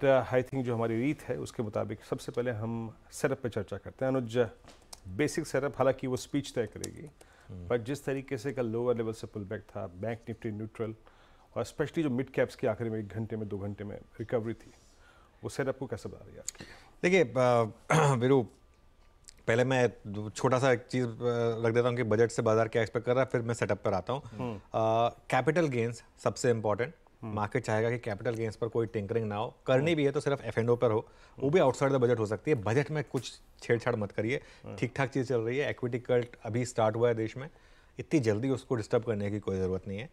But I think जो हमारी रीत है उसके मुताबिक सबसे पहले हम सेटअप पे चर्चा करते हैं। अनुज, बेसिक सेटअप, हालांकि वो स्पीच तय करेगी, बट जिस तरीके से कल लोअर लेवल से पुल बैक था, बैंक निफ्टी न्यूट्रल, और स्पेशली जो मिड कैप्स की आखिरी में 1 घंटे में 2 घंटे में रिकवरी थी, वो सेटअप को कैसे बता रही है आपकी? देखिए वीरू, पहले मैं छोटा सा एक चीज़ रख देता हूँ कि बजट से बाजार क्या एक्सपेक्ट कर रहा है, फिर मैं सेटअप पर आता हूँ। कैपिटल गेंस सबसे इंपॉर्टेंट। मार्केट चाहेगा कि कैपिटल गेंस पर कोई टिंकरिंग ना हो, करनी भी है तो सिर्फ F&O पर हो, वो भी आउटसाइड द बजट हो सकती है। बजट में कुछ छेड़छाड़ मत करिए, ठीक ठाक चीज़ चल रही है। इक्विटी कल्ट अभी स्टार्ट हुआ है देश में, इतनी जल्दी उसको डिस्टर्ब करने की कोई ज़रूरत नहीं है।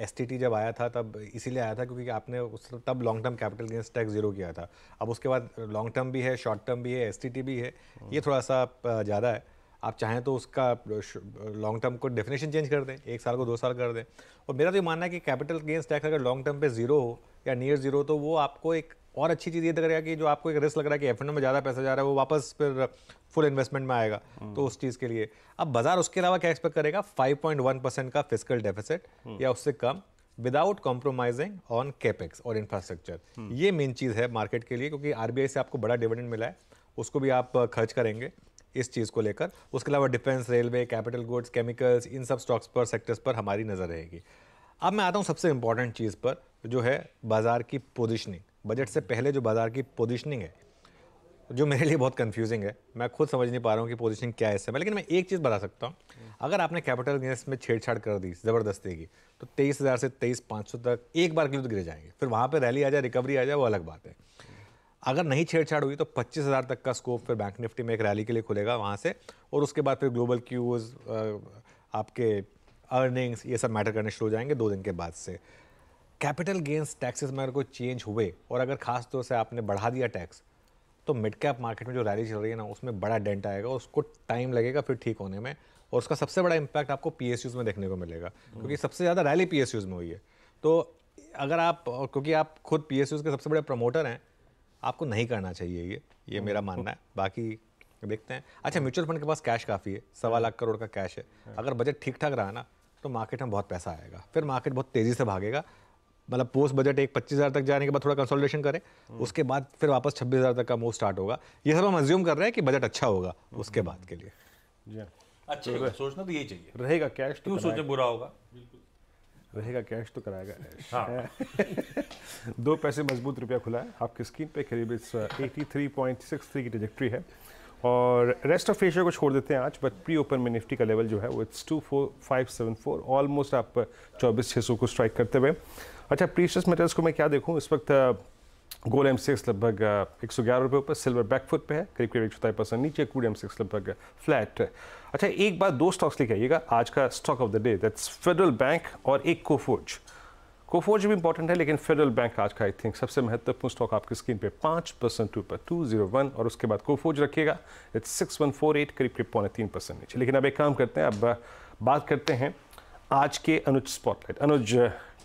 STT जब आया था तब इसीलिए आया था क्योंकि आपने तब long term capital gains tax zero किया था। अब उसके बाद लॉन्ग टर्म भी है, शॉर्ट टर्म भी है, STT भी है, ये थोड़ा सा ज़्यादा है। आप चाहें तो उसका लॉन्ग टर्म को डेफिनेशन चेंज कर दें, 1 साल को 2 साल कर दें। और मेरा तो ये मानना है कि कैपिटल गेंस टैक्स अगर लॉन्ग टर्म पे जीरो हो या नियर जीरो, तो वो आपको एक और अच्छी चीज़ ये करेगा कि जो आपको एक रिस्क लग रहा है कि F&O में ज़्यादा पैसा जा रहा है, वो वापस फिर फुल इन्वेस्टमेंट में आएगा। तो उस चीज़ के लिए अब बाजार उसके अलावा क्या एक्सपेक्ट करेगा? 5.1% का फिस्कल डेफिसिट या उससे कम, विदाउट कॉम्प्रोमाइजिंग ऑन कैपेक्स और इंफ्रास्ट्रक्चर। ये मेन चीज़ है मार्केट के लिए, क्योंकि RBI से आपको बड़ा डिविडेंड मिला है, उसको भी आप खर्च करेंगे इस चीज़ को लेकर। उसके अलावा defence, railway, capital goods, chemicals, इन सब स्टॉक्स पर, सेक्टर्स पर हमारी नज़र रहेगी। अब मैं आता हूँ सबसे इंपॉर्टेंट चीज़ पर, जो है बाजार की पोजीशनिंग। बजट से पहले जो बाजार की पोजीशनिंग है, जो मेरे लिए बहुत कंफ्यूजिंग है, मैं खुद समझ नहीं पा रहा हूँ कि पोजीशनिंग क्या है इस समय। लेकिन मैं एक चीज़ बता सकता हूँ, अगर आपने कैपिटल गेंस में छेड़छाड़ कर दी ज़बरदस्ती की, तो 23,000 से 23,500 तक एक बार के लिए तो गिर जाएंगे। फिर वहाँ पर रैली आ जाए, रिकवरी आ जाए, वो अलग बात है। अगर नहीं छेड़छाड़ हुई तो 25,000 तक का स्कोप फिर बैंक निफ्टी में एक रैली के लिए खुलेगा वहाँ से, और उसके बाद फिर ग्लोबल क्यूज, आपके अर्निंग्स, ये सब मैटर करने शुरू हो जाएंगे 2 दिन के बाद से। कैपिटल गेंस टैक्सेस में अगर कोई चेंज हुए, और अगर खास तौर से आपने बढ़ा दिया टैक्स, तो मिड कैप मार्केट में जो रैली चल रही है ना, उसमें बड़ा डेंट आएगा, उसको टाइम लगेगा फिर ठीक होने में, और उसका सबसे बड़ा इम्पैक्ट आपको PSUs में देखने को मिलेगा, क्योंकि सबसे ज़्यादा रैली PSUs में हुई है। तो अगर आप, क्योंकि आप खुद PSUs के सबसे बड़े प्रमोटर हैं, आपको नहीं करना चाहिए ये मेरा मानना है। बाकी देखते हैं। अच्छा, म्यूचुअल फंड के पास कैश काफ़ी है, 1.25 लाख करोड़ का कैश है। अगर बजट ठीक ठाक रहा ना, तो मार्केट में बहुत पैसा आएगा, फिर मार्केट बहुत तेज़ी से भागेगा। मतलब पोस्ट बजट एक 25,000 तक जाने के बाद थोड़ा कंसोलिडेशन करे, उसके बाद फिर वापस 26,000 तक का मूव स्टार्ट होगा। ये सब हम अज्यूम कर रहे हैं कि बजट अच्छा होगा उसके बाद के लिए। अच्छा, सोचना तो यही चाहिए। रहेगा कैश तो क्यों सोचे बुरा होगा? रहेगा कैश तो कराएगा ऐश। हाँ। 2 पैसे मजबूत रुपया खुला है आपकी स्क्रीन पे, करीब 83.63 की ट्रैजेक्टरी है, और रेस्ट ऑफ एशिया को छोड़ देते हैं आज। बट प्री ओपन में निफ्टी का लेवल जो है वो 24,574, ऑलमोस्ट आप 24,600 को स्ट्राइक करते हुए। अच्छा, प्रीशियस मेटल्स को मैं क्या देखूं इस वक्त? गोल्ड M6 लगभग 111 रुपये ऊपर, सिल्वर बैकफुट पे है, करीब 1.4% नीचे, क्रूड M6 लगभग फ्लैट। अच्छा, एक बात, 2 स्टॉक्स लेके आइएगा आज का stock of the day, that's federal bank और एक कोफोर्ज भी इंपॉर्टेंट है, लेकिन फेडरल बैंक आज का आई थिंक सबसे महत्वपूर्ण स्टॉक आपकी स्क्रीन पे 5% ऊपर 201, और उसके बाद कोफोर्ज रखिएगा, इट्स 6148, करीब 3% नीचे। लेकिन अब एक काम करते हैं, अब बात करते हैं आज के अनुज स्पॉटलाइट। अनुज,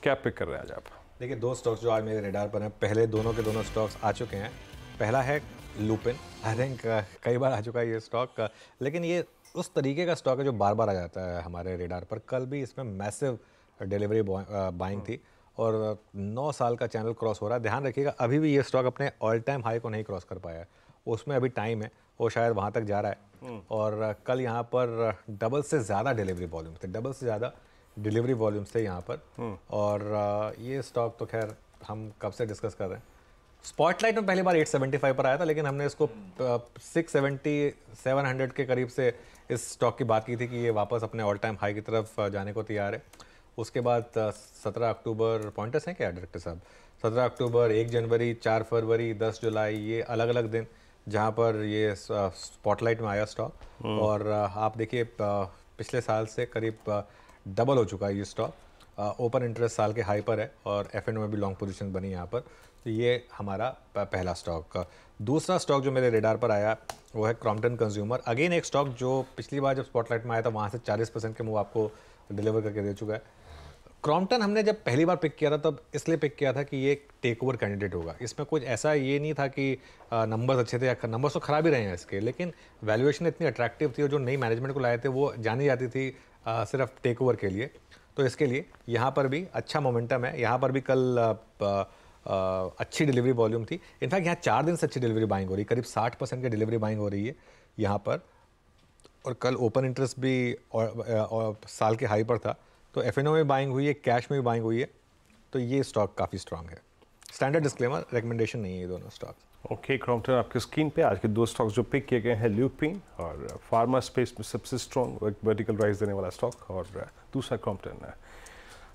क्या पिक कर रहे हैं आज आप? देखिए, 2 स्टॉक्स जो आज मेरे रेडार पर हैं, पहले दोनों के दोनों स्टॉक्स आ चुके हैं। पहला है लुपिन, आई थिंक कई बार आ चुका है ये स्टॉक, लेकिन ये उस तरीके का स्टॉक है जो बार बार आ जाता है हमारे रेडार पर। कल भी इसमें मैसिव डिलीवरी बाइंग थी, और 9 साल का चैनल क्रॉस हो रहा है। ध्यान रखिएगा, अभी भी ये स्टॉक अपने ऑल टाइम हाई को नहीं क्रॉस कर पाया है, उसमें अभी टाइम है, वो शायद वहाँ तक जा रहा है। और कल यहाँ पर डबल से ज़्यादा डिलीवरी वॉल्यूम थे, डबल से ज़्यादा डिलीवरी वॉल्यूम्स थे यहाँ पर। और ये स्टॉक तो खैर हम कब से डिस्कस कर रहे हैं। स्पॉटलाइट में पहली बार 875 पर आया था, लेकिन हमने इसको 670 700 के करीब से इस स्टॉक की बात की थी कि ये वापस अपने ऑल टाइम हाई की तरफ जाने को तैयार है। उसके बाद 17 अक्टूबर पॉइंटर्स हैं क्या डायरेक्टर साहब? 17 अक्टूबर, 1 जनवरी, 4 फरवरी, 10 जुलाई, ये अलग अलग दिन जहाँ पर ये स्पॉटलाइट में आया स्टॉक। और आप देखिए, पिछले साल से करीब डबल हो चुका है ये स्टॉक। ओपन इंटरेस्ट साल के हाई पर है, और F&O में भी लॉन्ग पोजीशन बनी यहाँ पर। तो ये हमारा पहला स्टॉक। दूसरा स्टॉक जो मेरे रेडार पर आया वो है क्रॉम्पटन कंज्यूमर। अगेन एक स्टॉक जो पिछली बार जब स्पॉटलाइट में आया था वहाँ से 40% के मूव आपको डिलीवर करके दे चुका है। क्रॉम्पटन हमने जब पहली बार पिक किया था तब इसलिए पिक किया था कि ये टेक ओवर कैंडिडेट होगा। इसमें कुछ ऐसा ये नहीं था कि नंबर्स अच्छे थे, या नंबर्स तो खराब ही रहे हैं इसके, लेकिन वैल्यूएशन इतनी अट्रैक्टिव थी, और जो नई मैनेजमेंट को लाए थे वो जानी जाती थी सिर्फ टेक ओवर के लिए। तो इसके लिए यहाँ पर भी अच्छा मोमेंटम है। यहाँ पर भी कल अच्छी डिलीवरी वॉल्यूम थी। इनफैक्ट यहाँ 4 दिन से अच्छी डिलीवरी बाइंग हो रही है, करीब 60% की डिलीवरी बाइंग हो रही है यहाँ पर। और कल ओपन इंटरेस्ट भी और साल के हाई पर था, तो एफएनओ में बाइंग हुई है, कैश में भी बाइंग हुई है, तो ये स्टॉक काफ़ी स्ट्रांग है। स्टैंडर्ड डिस्क्लेमर, रिकमेंडेशन नहीं है ये दोनों स्टॉक्स। ओके क्रॉम्पटन, आपकी स्क्रीन पे आज के 2 स्टॉक्स जो पिक किए गए हैं, ल्यूपिन और फार्मा स्पेस में सबसे स्ट्रॉन्ग वर्टिकल राइज देने वाला स्टॉक, और दूसरा क्रॉम्पटन है।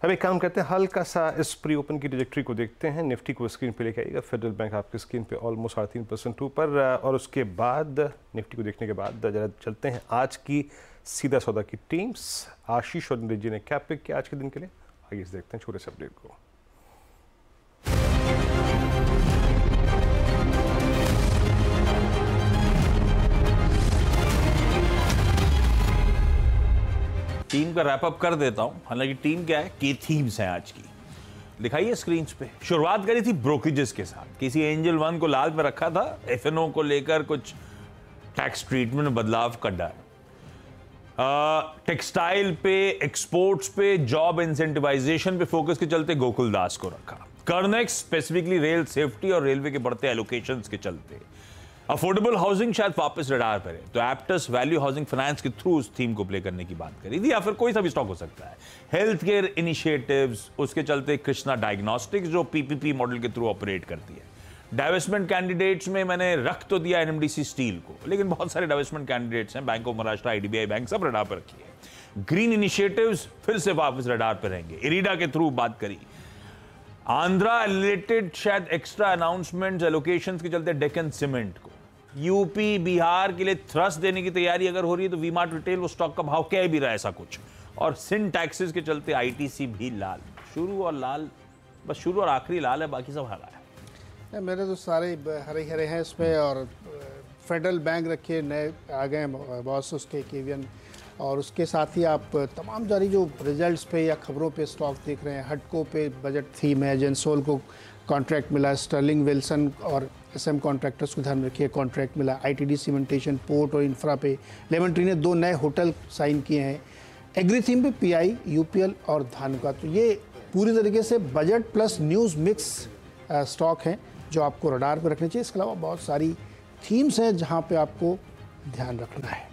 अब एक काम करते हैं, हल्का सा इस प्री ओपन की ट्रैजेक्टरी को देखते हैं। निफ्टी को स्क्रीन पे लेके आइएगा। फेडरल बैंक आपकी स्क्रीन पे ऑलमोस्ट 3.5% ऊपर, और उसके बाद निफ्टी को देखने के बाद जरा चलते हैं आज की सीधा सौदा की टीम्स। आशीष और नीरज जी ने क्या पिक किया आज के दिन के लिए, आइए देखते हैं छोटे से अपडेट को। टीम का रैप अप कर देता हूं। हालांकि टीम क्या है, की थीम्स हैं आज की, दिखाइए स्क्रीन पे। शुरुआत करी थी ब्रोकरेजेस के साथ, किसी एंजल वन को लाल में रखा था, एफएनओ को लेकर कुछ टैक्स ट्रीटमेंट में बदलाव कर डाला, टेक्सटाइल पे, एक्सपोर्ट्स पे, जॉब इंसेंटिवाइजेशन पे फोकस के चलते गोकुल दास को रखा, कर्नेक्स स्पेसिफिकली रेल सेफ्टी और रेलवे के बढ़ते एलोकेशंस के चलते, अफोर्डेबल हाउसिंग शायद वापस रडार पर है, तो एप्टस वैल्यू हाउसिंग फाइनेंस के थ्रू उस थीम को प्ले करने की बात करी थी, या फिर कोई सा भी स्टॉक हो सकता है। हेल्थ केयर इनिशिएटिव्स, उसके चलते कृष्णा डायग्नोस्टिक्स जो पीपीपी मॉडल के थ्रू ऑपरेट करती है। डाइवेस्टमेंट कैंडिडेट्स में मैंने रख तो दिया एनएमडीसी स्टील को, लेकिन बहुत सारे डाइवेस्टमेंट कैंडिडेट्स हैं, bank of Maharashtra, IDBI bank, सब रडार पर रखी है। ग्रीन इनिशिएटिव्स फिर से वापस रडार पर रहेंगे, इरिडा के थ्रू बात करी। आंध्रा रिलेटेड शायद एक्स्ट्रा अनाउंसमेंट एलोकेशंस के चलते डेक्कन सीमेंट को, यूपी बिहार के लिए थ्रस्ट देने की तैयारी अगर हो रही है तो वी-मार्ट रिटेल, वो स्टॉक का भाव कह भी रहा है ऐसा कुछ, और सिन टैक्सेस के चलते आईटीसी भी लाल, शुरू और लाल, बस शुरू और आखिरी लाल है, बाकी सब हरा है। मेरे तो सारे हरे हरे हैं इसमें, और फेडरल बैंक रखे नए आ गए बॉस उसके केवियन, और उसके साथ ही आप तमाम जारी जो रिजल्ट्स पे या खबरों पे स्टॉक देख रहे हैं। हटको पे बजट थीम है, जेंसोल को कॉन्ट्रैक्ट मिला, स्टर्लिंग विल्सन और एसएम कॉन्ट्रैक्टर्स को ध्यान रखिए कॉन्ट्रैक्ट मिला, आईटीडी सीमेंटेशन, पोर्ट और इंफ्रा पे लेमन ट्री ने 2 नए होटल साइन किए हैं। एग्री थीम पे पीआई, यूपीएल और धानुका। तो ये पूरी तरीके से budget plus news mix stock हैं जो आपको रडार पर रखने चाहिए। इसके अलावा बहुत सारी थीम्स हैं जहाँ पे आपको ध्यान रखना है।